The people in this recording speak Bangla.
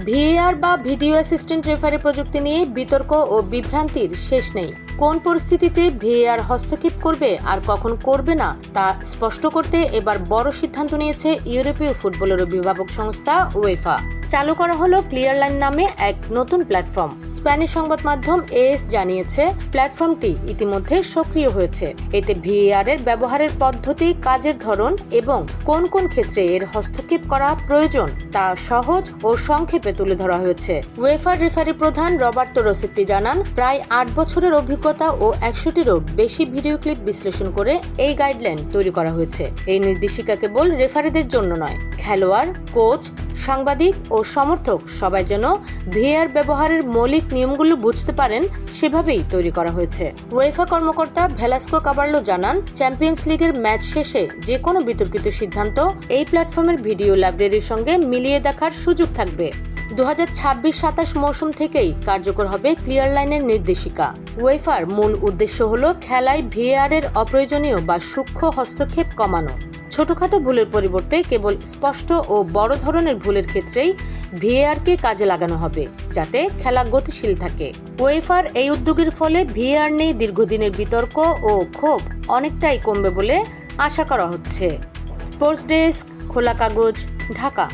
ভিএআর বা ভিডিও অ্যাসিস্ট্যান্ট রেফারি প্রযুক্তি নিয়ে বিতর্ক ও বিভ্রান্তির শেষ নেই। কোন পরিস্থিতিতে ভিএআর হস্তক্ষেপ করবে আর কখন করবে না তা স্পষ্ট করতে এবার বড় সিদ্ধান্ত নিয়েছে ইউরোপীয় ফুটবলের অভিভাবক সংস্থা উয়েফা। চালু করা হলো ক্লিয়ার লাইন নামে এক নতুন প্ল্যাটফর্ম। স্প্যানিশ সংবাদ মাধ্যম এএস জানিয়েছে, প্ল্যাটফর্মটি ইতিমধ্যে সক্রিয় হয়েছে। এতে ভিএআর এর ব্যবহারের পদ্ধতি, কাজের ধরন এবং কোন কোন ক্ষেত্রে এর হস্তক্ষেপ করা প্রয়োজন তা সহজ ও সংক্ষেপে তুলে ধরা হয়েছে। উয়েফার রেফারি প্রধান রবার্তো রসেত্তি জানান, প্রায় 8 বছরের অভিজ্ঞতা ও 100টিরও বেশি ভিডিও ক্লিপ বিশ্লেষণ করে এই গাইডলাইন তৈরি করা হয়েছে। এই নির্দেশিকা কেবল রেফারিদের জন্য নয়, খেলোয়াড়, কোচ, সাংবাদিক ও সমর্থক সবাই যেন ভিএআর ব্যবহারের মৌলিক নিয়মগুলো বুঝতে পারেন সেভাবেই তৈরি করা হয়েছে। উয়েফা কর্মকর্তা ভেলাস্কো কাবার্লো জানান, চ্যাম্পিয়ন্স লিগের ম্যাচ শেষে যে কোনো বিতর্কিত সিদ্ধান্ত এই প্ল্যাটফর্মের ভিডিও লাইব্রেরির সঙ্গে মিলিয়ে দেখার সুযোগ থাকবে। 2026-27 মৌসুম থেকেই কার্যকর হবে ক্লিয়ার লাইনের নির্দেশিকা। উয়েফার মূল উদ্দেশ্য হল খেলায় ভিএআর এর অপ্রয়োজনীয় বা সূক্ষ্ম হস্তক্ষেপ কমানো। ছোটখাটো ভুলের পরিবর্তে কেবল স্পষ্ট ও বড় ধরনের ভুলের ক্ষেত্রেই ভিএআরকে কাজে লাগানো হবে, যাতে খেলা গতিশীল থাকে। উয়েফার এই উদ্যোগের ফলে ভিএআর নিয়ে দীর্ঘদিনের বিতর্ক ও ক্ষোভ অনেকটাই কমবে বলে আশা করা হচ্ছে। স্পোর্টস ডেস্ক, খোলা কাগজ, ঢাকা।